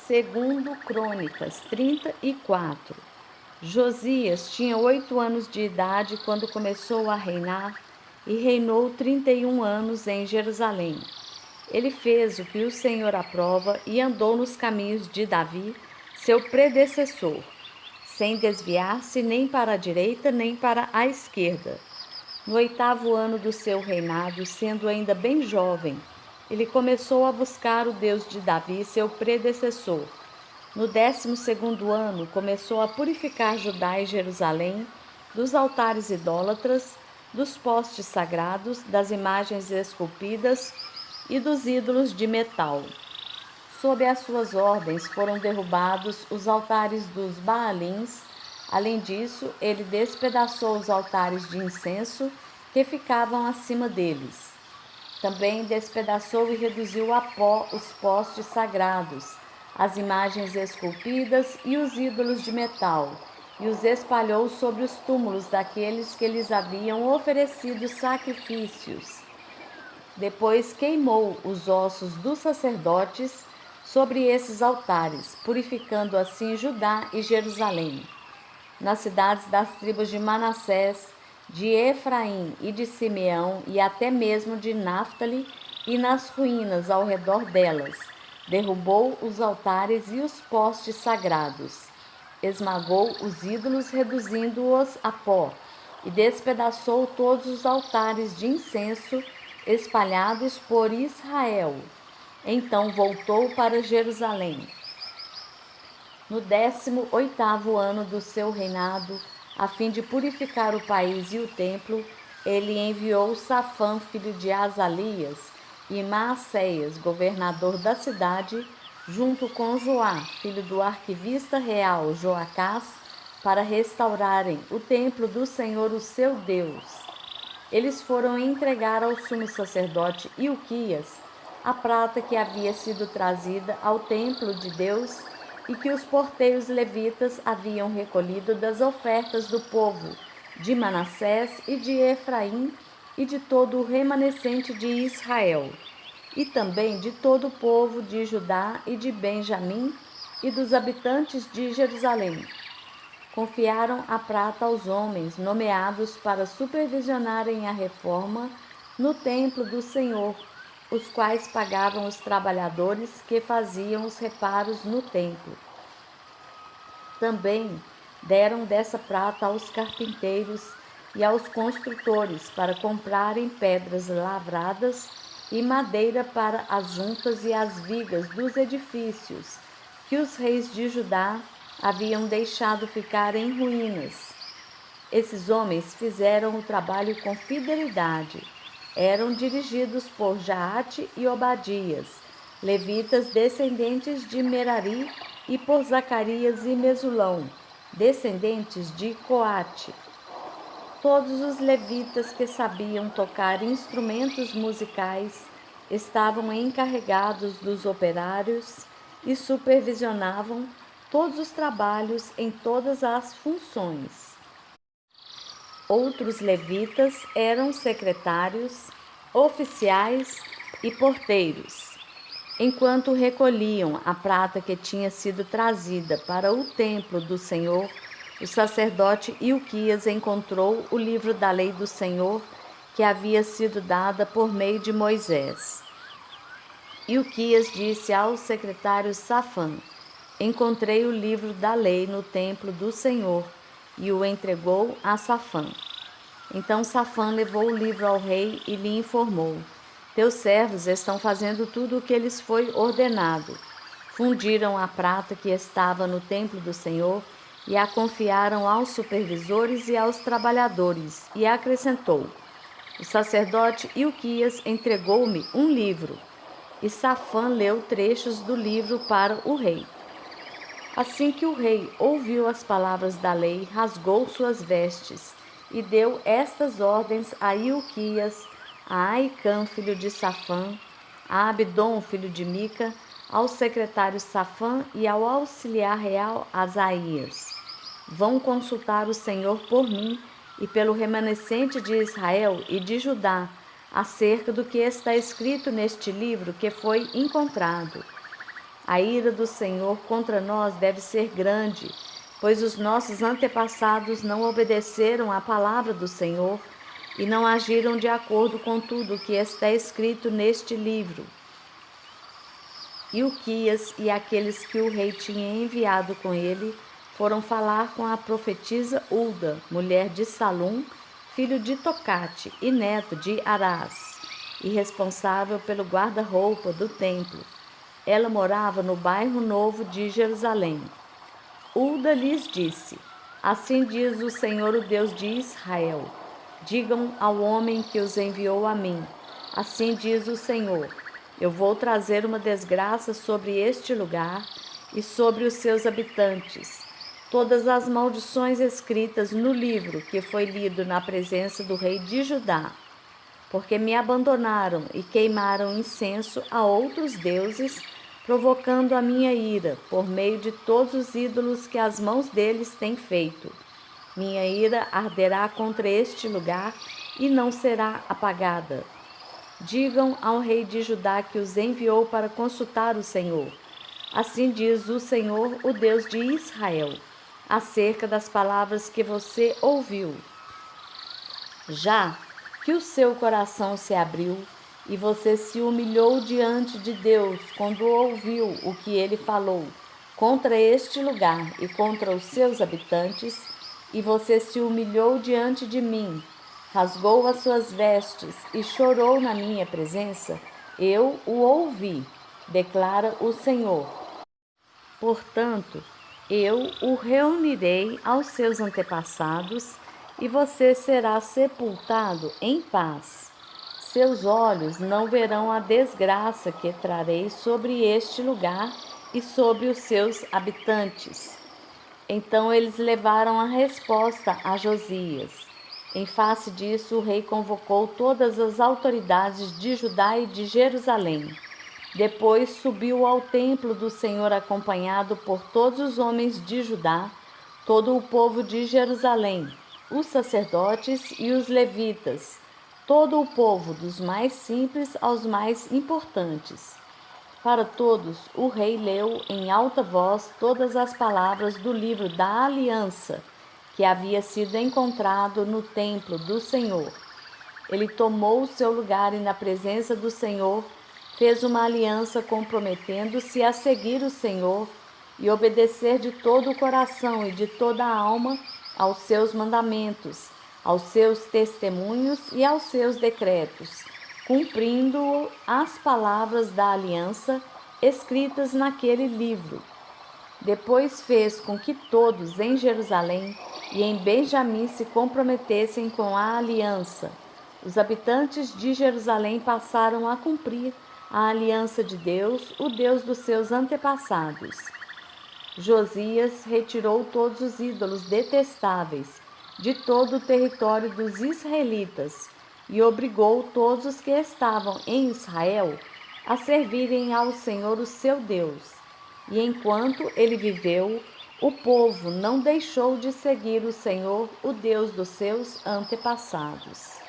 Segundo Crônicas 34. Josias tinha 8 anos de idade quando começou a reinar e reinou 31 anos em Jerusalém. Ele fez o que o Senhor aprova e andou nos caminhos de Davi, seu predecessor, sem desviar-se nem para a direita nem para a esquerda. No 8º ano do seu reinado, sendo ainda bem jovem, ele começou a buscar o Deus de Davi, seu predecessor. No 12º ano, começou a purificar Judá e Jerusalém dos altares idólatras, dos postes sagrados, das imagens esculpidas e dos ídolos de metal. Sob as suas ordens foram derrubados os altares dos Baalins. Além disso, ele despedaçou os altares de incenso que ficavam acima deles. Também despedaçou e reduziu a pó os postes sagrados, as imagens esculpidas e os ídolos de metal, e os espalhou sobre os túmulos daqueles que lhes haviam oferecido sacrifícios. Depois queimou os ossos dos sacerdotes sobre esses altares, purificando assim Judá e Jerusalém. Nas cidades das tribos de Manassés, de Efraim e de Simeão, e até mesmo de Náftali, e nas ruínas ao redor delas, derrubou os altares e os postes sagrados. Esmagou os ídolos, reduzindo-os a pó, e despedaçou todos os altares de incenso espalhados por Israel. Então voltou para Jerusalém. No 18º ano do seu reinado, a fim de purificar o país e o templo, ele enviou Safã, filho de Azalias, e Maacéias, governador da cidade, junto com Joá, filho do arquivista real Joacás, para restaurarem o templo do Senhor, o seu Deus. Eles foram entregar ao sumo sacerdote Ilquias a prata que havia sido trazida ao templo de Deus e que os porteiros levitas haviam recolhido das ofertas do povo de Manassés e de Efraim e de todo o remanescente de Israel, e também de todo o povo de Judá e de Benjamim e dos habitantes de Jerusalém. Confiaram a prata aos homens nomeados para supervisionarem a reforma no templo do Senhor, os quais pagavam os trabalhadores que faziam os reparos no templo. Também deram dessa prata aos carpinteiros e aos construtores para comprarem pedras lavradas e madeira para as juntas e as vigas dos edifícios que os reis de Judá haviam deixado ficar em ruínas. Esses homens fizeram o trabalho com fidelidade. Eram dirigidos por Jaate e Obadias, levitas descendentes de Merari, e por Zacarias e Mesulão, descendentes de Coate. Todos os levitas que sabiam tocar instrumentos musicais estavam encarregados dos operários e supervisionavam todos os trabalhos em todas as funções. Outros levitas eram secretários, oficiais e porteiros. Enquanto recolhiam a prata que tinha sido trazida para o templo do Senhor, o sacerdote Ilquias encontrou o livro da lei do Senhor que havia sido dada por meio de Moisés. Ilquias disse ao secretário Safã: encontrei o livro da lei no templo do Senhor, e o entregou a Safã. Então Safã levou o livro ao rei e lhe informou: teus servos estão fazendo tudo o que lhes foi ordenado. Fundiram a prata que estava no templo do Senhor e a confiaram aos supervisores e aos trabalhadores, e acrescentou: o sacerdote Ilquias entregou-me um livro. E Safã leu trechos do livro para o rei. Assim que o rei ouviu as palavras da lei, rasgou suas vestes e deu estas ordens a Ilquias, a Aicã, filho de Safã, a Abdom, filho de Mica, ao secretário Safã e ao auxiliar real Asaías: vão consultar o Senhor por mim e pelo remanescente de Israel e de Judá, acerca do que está escrito neste livro que foi encontrado. A ira do Senhor contra nós deve ser grande, pois os nossos antepassados não obedeceram à palavra do Senhor e não agiram de acordo com tudo o que está escrito neste livro. Ilquias e aqueles que o rei tinha enviado com ele foram falar com a profetisa Hulda, mulher de Salum, filho de Tocate e neto de Arás, e responsável pelo guarda-roupa do templo. Ela morava no bairro Novo de Jerusalém. Hulda lhes disse: Assim diz o Senhor, o Deus de Israel: Digam ao homem que os enviou a mim: Assim diz o Senhor: Eu vou trazer uma desgraça sobre este lugar e sobre os seus habitantes. Todas as maldições escritas no livro que foi lido na presença do rei de Judá, porque me abandonaram e queimaram incenso a outros deuses, provocando a minha ira por meio de todos os ídolos que as mãos deles têm feito. Minha ira arderá contra este lugar e não será apagada. Digam ao rei de Judá que os enviou para consultar o Senhor. Assim diz o Senhor, o Deus de Israel, acerca das palavras que você ouviu. Já que o seu coração se abriu e você se humilhou diante de Deus quando ouviu o que ele falou contra este lugar e contra os seus habitantes, e você se humilhou diante de mim, rasgou as suas vestes e chorou na minha presença, eu o ouvi, declara o Senhor. Portanto, eu o reunirei aos seus antepassados e você será sepultado em paz. Seus olhos não verão a desgraça que trarei sobre este lugar e sobre os seus habitantes. Então eles levaram a resposta a Josias. Em face disso, o rei convocou todas as autoridades de Judá e de Jerusalém. Depois subiu ao templo do Senhor acompanhado por todos os homens de Judá, todo o povo de Jerusalém, os sacerdotes e os levitas, todo o povo, dos mais simples aos mais importantes. Para todos, o rei leu em alta voz todas as palavras do livro da aliança que havia sido encontrado no templo do Senhor. Ele tomou o seu lugar e, na presença do Senhor, fez uma aliança comprometendo-se a seguir o Senhor e obedecer de todo o coração e de toda a alma aos seus mandamentos, aos seus testemunhos e aos seus decretos, cumprindo as palavras da aliança escritas naquele livro. Depois fez com que todos em Jerusalém e em Benjamim se comprometessem com a aliança. Os habitantes de Jerusalém passaram a cumprir a aliança de Deus, o Deus dos seus antepassados. Josias retirou todos os ídolos detestáveis de todo o território dos israelitas e obrigou todos os que estavam em Israel a servirem ao Senhor, o seu Deus. E enquanto ele viveu, o povo não deixou de seguir o Senhor, o Deus dos seus antepassados.